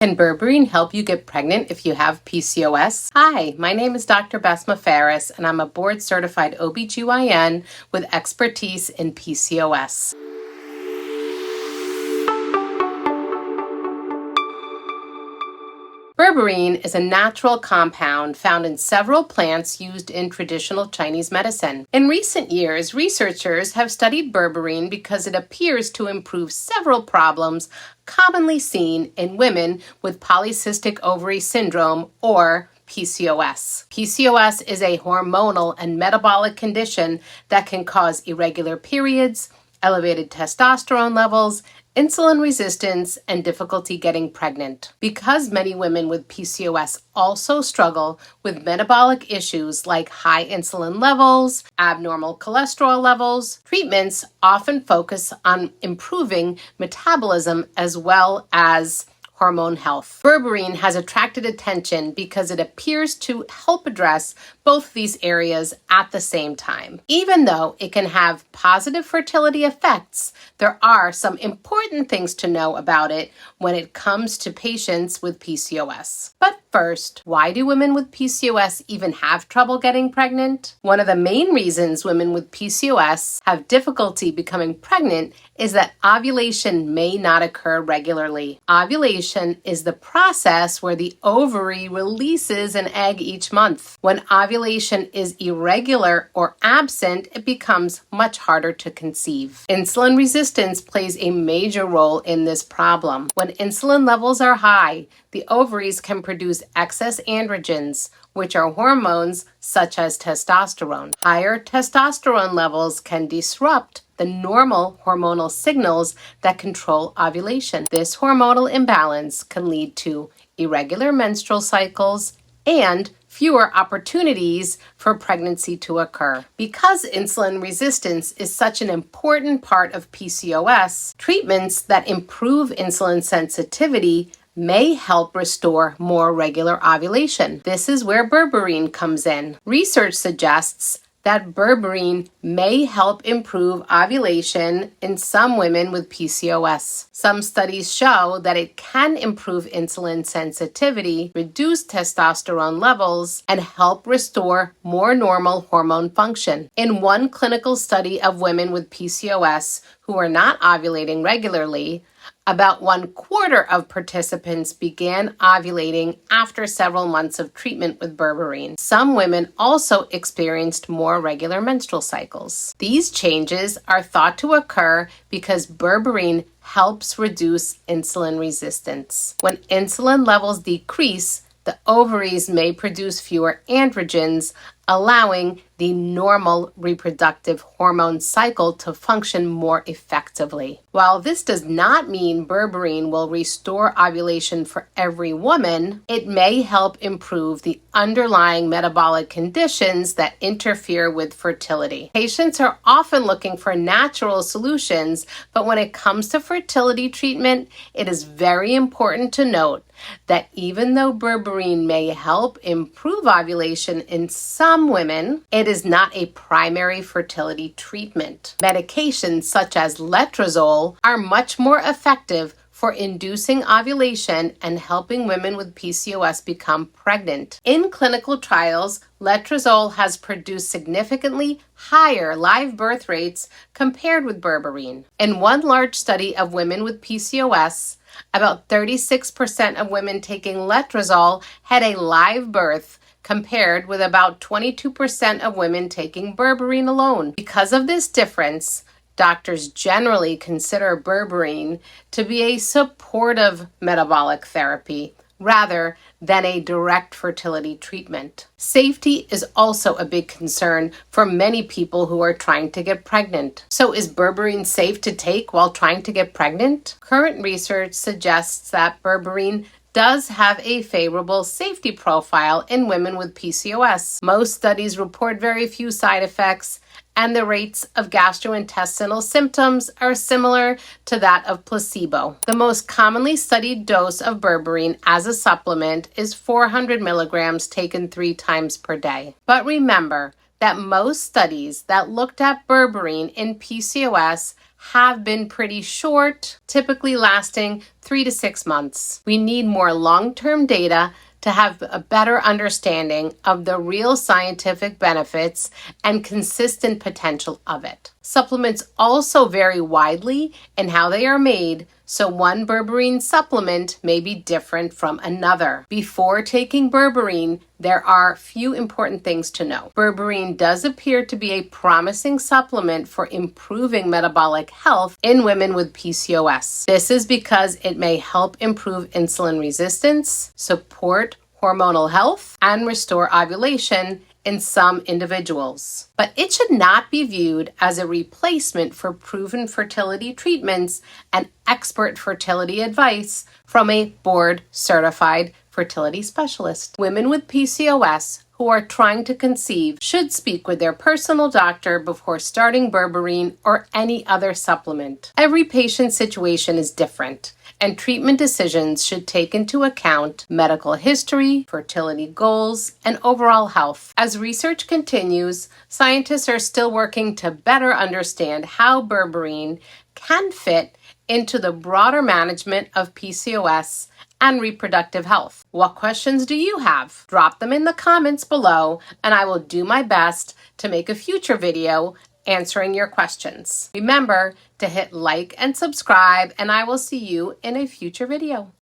Can berberine help you get pregnant if you have PCOS? Hi, my name is Dr. Basma Faris, and I'm a board-certified OB-GYN with expertise in PCOS. Berberine is a natural compound found in several plants used in traditional Chinese medicine. In recent years, researchers have studied berberine because it appears to improve several problems commonly seen in women with polycystic ovary syndrome, or PCOS. PCOS is a hormonal and metabolic condition that can cause irregular periods, elevated testosterone levels, insulin resistance, and difficulty getting pregnant. Because many women with PCOS also struggle with metabolic issues like high insulin levels, abnormal cholesterol levels, treatments often focus on improving metabolism as well as hormone health. Berberine has attracted attention because it appears to help address both these areas at the same time. Even though it can have positive fertility effects, there are some important things to know about it when it comes to patients with PCOS. But first, why do women with PCOS even have trouble getting pregnant? One of the main reasons women with PCOS have difficulty becoming pregnant is that ovulation may not occur regularly. Ovulation is the process where the ovary releases an egg each month. When ovulation is irregular or absent, it becomes much harder to conceive. Insulin resistance plays a major role in this problem. When insulin levels are high, the ovaries can produce excess androgens, which are hormones such as testosterone. Higher testosterone levels can disrupt the normal hormonal signals that control ovulation. This hormonal imbalance can lead to irregular menstrual cycles and fewer opportunities for pregnancy to occur. Because insulin resistance is such an important part of PCOS, treatments that improve insulin sensitivity may help restore more regular ovulation. This is where berberine comes in. Research suggests that berberine may help improve ovulation in some women with PCOS. Some studies show that it can improve insulin sensitivity, reduce testosterone levels, and help restore more normal hormone function. In one clinical study of women with PCOS who are not ovulating regularly, about 1/4 of participants began ovulating after several months of treatment with berberine. Some women also experienced more regular menstrual cycles. These changes are thought to occur because berberine helps reduce insulin resistance. When insulin levels decrease, the ovaries may produce fewer androgens, allowing the normal reproductive hormone cycle to function more effectively. While this does not mean berberine will restore ovulation for every woman, it may help improve the underlying metabolic conditions that interfere with fertility. Patients are often looking for natural solutions, but when it comes to fertility treatment, it is very important to note that even though berberine may help improve ovulation in some women, it is not a primary fertility treatment. Medications such as letrozole are much more effective for inducing ovulation and helping women with PCOS become pregnant. In clinical trials, letrozole has produced significantly higher live birth rates compared with berberine. In one large study of women with PCOS, about 36% of women taking letrozole had a live birth, compared with about 22% of women taking berberine alone. Because of this difference, doctors generally consider berberine to be a supportive metabolic therapy rather than a direct fertility treatment. Safety is also a big concern for many people who are trying to get pregnant. So is berberine safe to take while trying to get pregnant? Current research suggests that berberine does have a favorable safety profile in women with PCOS. Most studies report very few side effects, and the rates of gastrointestinal symptoms are similar to that of placebo. The most commonly studied dose of berberine as a supplement is 400 milligrams taken 3 times per day. But remember that most studies that looked at berberine in PCOS have been pretty short, typically lasting 3 to 6 months. We need more long-term data to have a better understanding of the real scientific benefits and consistent potential of it. Supplements also vary widely in how they are made, so one berberine supplement may be different from another. Before taking berberine, there are few important things to know. Berberine does appear to be a promising supplement for improving metabolic health in women with PCOS. This is because it may help improve insulin resistance, support hormonal health, and restore ovulation in some individuals. But it should not be viewed as a replacement for proven fertility treatments and expert fertility advice from a board-certified fertility specialist. Women with PCOS who are trying to conceive should speak with their personal doctor before starting berberine or any other supplement. Every patient's situation is different, and treatment decisions should take into account medical history, fertility goals, and overall health. As research continues, scientists are still working to better understand how berberine can fit into the broader management of PCOS and reproductive health. What questions do you have? Drop them in the comments below, and I will do my best to make a future video answering your questions. Remember to hit like and subscribe, and I will see you in a future video.